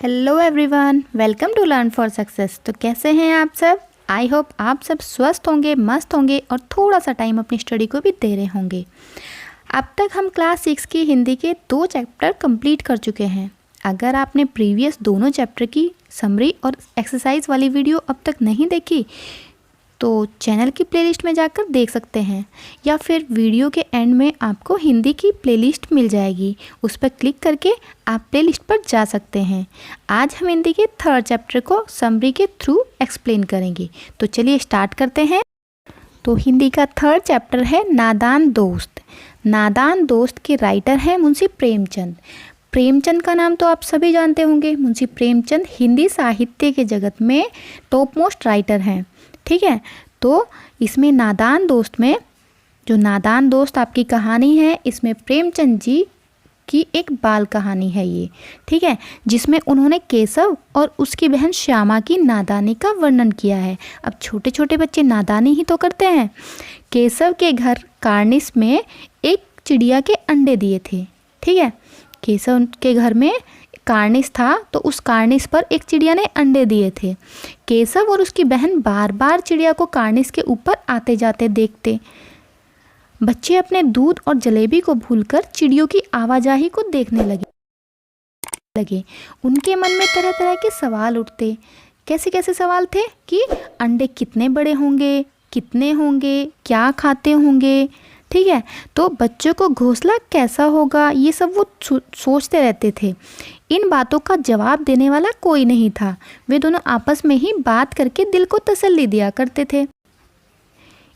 Hello everyone, welcome to learn for success. तो कैसे हैं आप सब? आई होप आप सब स्वस्थ होंगे, मस्त होंगे और थोड़ा सा टाइम अपनी स्टडी को भी दे रहे होंगे। अब तक हम क्लास 6 की हिंदी के 2 चैप्टर कंप्लीट कर चुके हैं। अगर आपने प्रीवियस दोनों चैप्टर की समरी और एक्सरसाइज वाली वीडियो अब तक नहीं देखी तो चैनल की प्लेलिस्ट में जाकर देख सकते हैं, या फिर वीडियो के एंड में आपको हिंदी की प्लेलिस्ट मिल जाएगी, उस पर क्लिक करके आप प्लेलिस्ट पर जा सकते हैं। आज हम हिंदी के 3rd चैप्टर को समरी के थ्रू एक्सप्लेन करेंगे। तो चलिए स्टार्ट करते हैं। तो हिंदी का 3rd चैप्टर है नादान दोस्त। नादान दोस्त के राइटर हैं मुंशी प्रेमचंद। प्रेमचंद का नाम तो आप सभी जानते होंगे। मुंशी प्रेमचंद हिंदी साहित्य के जगत में टॉप मोस्ट राइटर हैं, ठीक है। तो इसमें नादान दोस्त में जो नादान दोस्त आपकी कहानी है, इसमें प्रेमचंद जी की एक बाल कहानी है ये, ठीक है, जिसमें उन्होंने केशव और उसकी बहन श्यामा की नादानी का वर्णन किया है। अब छोटे छोटे बच्चे नादानी ही तो करते हैं। केशव के घर कार्निस में एक चिड़िया के अंडे दिए थे, ठीक है। केशव के घर में कार्निस था तो उस कार्निस पर एक चिड़िया ने अंडे दिए थे। केशव और उसकी बहन बार बार चिड़िया को कार्निस के ऊपर आते जाते देखते। बच्चे अपने दूध और जलेबी को भूलकर चिड़ियों की आवाजाही को देखने लगे। उनके मन में तरह तरह के सवाल उठते। कैसे कैसे सवाल थे कि अंडे कितने बड़े होंगे, कितने होंगे, क्या खाते होंगे, ठीक है। तो बच्चों को घोंसला कैसा होगा, ये सब वो सोचते रहते थे। इन बातों का जवाब देने वाला कोई नहीं था। वे दोनों आपस में ही बात करके दिल को तसल्ली दिया करते थे।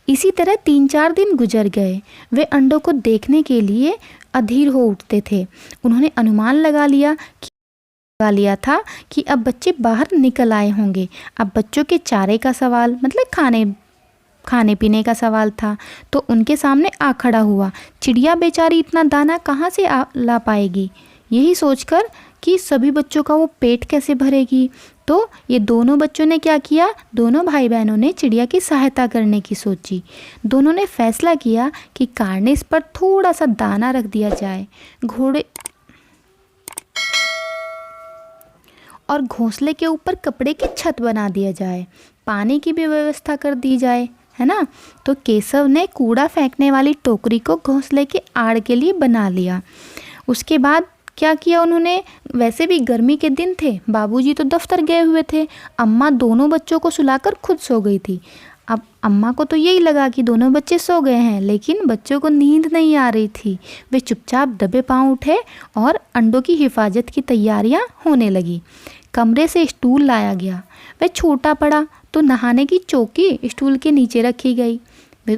इसी तरह 3-4 दिन गुजर गए। वे अंडों को देखने के लिए अधीर हो उठते थे। उन्होंने अनुमान लगा लिया था कि अब बच्चे बाहर निकल आए होंगे। अब बच्चों के चारे का सवाल, मतलब खाने पीने का सवाल था, तो उनके सामने आ खड़ा हुआ। चिड़िया बेचारी इतना दाना कहाँ से ला पाएगी, यही सोचकर कि सभी बच्चों का वो पेट कैसे भरेगी। तो ये दोनों बच्चों ने क्या किया, दोनों भाई बहनों ने चिड़िया की सहायता करने की सोची। दोनों ने फैसला किया कि कार्निस पर थोड़ा सा दाना रख दिया जाए, और घोंसले के ऊपर कपड़े की छत बना दिया जाए, पानी की भी व्यवस्था कर दी जाए, है ना। तो केशव ने कूड़ा फेंकने वाली टोकरी को घोंसले के आड़ के लिए बना लिया। उसके बाद क्या किया उन्होंने, वैसे भी गर्मी के दिन थे, बाबूजी तो दफ्तर गए हुए थे, अम्मा दोनों बच्चों को सुलाकर खुद सो गई थी। अब अम्मा को तो यही लगा कि दोनों बच्चे सो गए हैं, लेकिन बच्चों को नींद नहीं आ रही थी। वे चुपचाप दबे पांव उठे और अंडों की हिफाजत की तैयारियां होने लगी। कमरे से स्टूल लाया गया। वह छोटा पड़ा तो नहाने की चौकी स्टूल के नीचे रखी गई।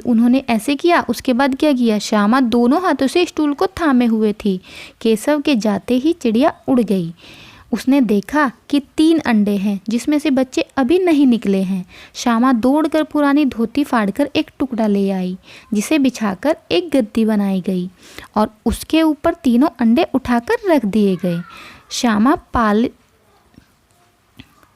उन्होंने ऐसे किया। उसके बाद क्या किया, श्यामा दोनों हाथों से स्टूल को थामे हुए थी। केशव के जाते ही चिड़िया उड़ गई। उसने देखा कि 3 अंडे हैं, जिसमें से बच्चे अभी नहीं निकले हैं। श्यामा दौड़कर पुरानी धोती फाड़कर एक टुकड़ा ले आई, जिसे बिछाकर एक गद्दी बनाई गई और उसके ऊपर तीनों अंडे उठाकर रख दिए गए।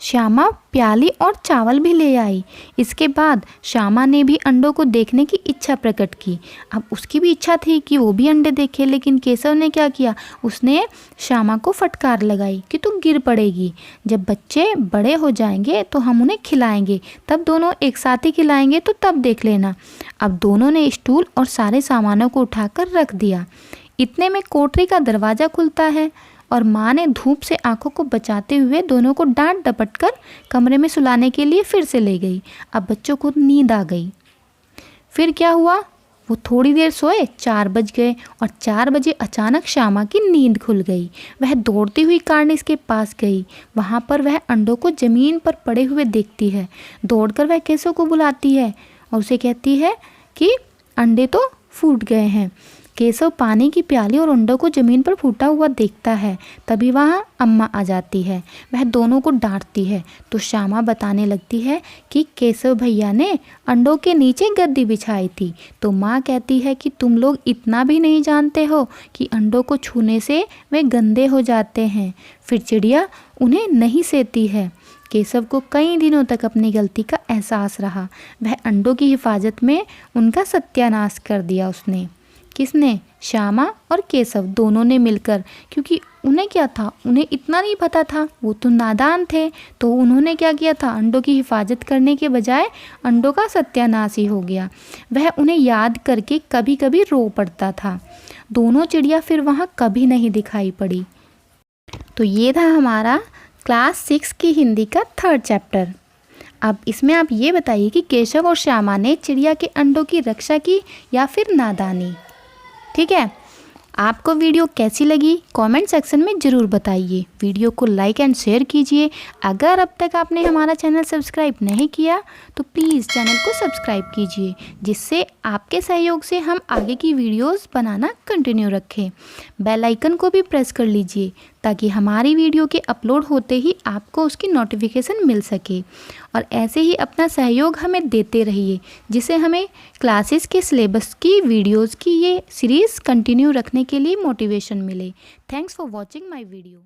श्यामा प्याली और चावल भी ले आई। इसके बाद श्यामा ने भी अंडों को देखने की इच्छा प्रकट की। अब उसकी भी इच्छा थी कि वो भी अंडे देखे, लेकिन केशव ने क्या किया, उसने श्यामा को फटकार लगाई कि तू गिर पड़ेगी। जब बच्चे बड़े हो जाएंगे तो हम उन्हें खिलाएंगे, तब दोनों एक साथ ही खिलाएंगे, तो तब देख लेना। अब दोनों ने स्टूल और सारे सामानों को उठाकर रख दिया। इतने में कोठरी का दरवाज़ा खुलता है और माँ ने धूप से आंखों को बचाते हुए दोनों को डांट डपट कर कमरे में सुलाने के लिए फिर से ले गई। अब बच्चों को नींद आ गई। फिर क्या हुआ, वो थोड़ी देर सोए, 4 बज गए और 4 बजे अचानक श्यामा की नींद खुल गई। वह दौड़ती हुई कार्निस के पास गई। वहाँ पर वह अंडों को ज़मीन पर पड़े हुए देखती है। दौड़कर वह केशव को बुलाती है और उसे कहती है कि अंडे तो फूट गए हैं। केशव पानी की प्याली और अंडों को ज़मीन पर फूटा हुआ देखता है। तभी वहाँ अम्मा आ जाती है। वह दोनों को डांटती है तो श्यामा बताने लगती है कि केशव भैया ने अंडों के नीचे गद्दी बिछाई थी। तो माँ कहती है कि तुम लोग इतना भी नहीं जानते हो कि अंडों को छूने से वे गंदे हो जाते हैं। फिर चिड़िया उन्हें नहीं सहती है। केशव को कई दिनों तक अपनी गलती का एहसास रहा। वह अंडों की हिफाजत में उनका सत्यानाश कर दिया उसने। किसने, श्यामा और केशव दोनों ने मिलकर, क्योंकि उन्हें क्या था, उन्हें इतना नहीं पता था, वो तो नादान थे। तो उन्होंने क्या किया था, अंडों की हिफाजत करने के बजाय अंडों का सत्यानाश ही हो गया। वह उन्हें याद करके कभी कभी रो पड़ता था। दोनों चिड़िया फिर वहाँ कभी नहीं दिखाई पड़ी। तो ये था हमारा क्लास 6 की हिंदी का 3rd चैप्टर। अब इसमें आप ये बताइए कि केशव और श्यामा ने चिड़िया के अंडों की रक्षा की या फिर नादानी। ठीक है, आपको वीडियो कैसी लगी कमेंट सेक्शन में ज़रूर बताइए। वीडियो को लाइक एंड शेयर कीजिए। अगर अब तक आपने हमारा चैनल सब्सक्राइब नहीं किया तो प्लीज़ चैनल को सब्सक्राइब कीजिए, जिससे आपके सहयोग से हम आगे की वीडियोस बनाना कंटिन्यू रखें। बेल आइकन को भी प्रेस कर लीजिए ताकि हमारी वीडियो के अपलोड होते ही आपको उसकी नोटिफिकेशन मिल सके। और ऐसे ही अपना सहयोग हमें देते रहिए, जिससे हमें क्लासेस के सिलेबस की वीडियोस की ये सीरीज़ कंटिन्यू रखने के लिए मोटिवेशन मिले। Thanks for watching my video.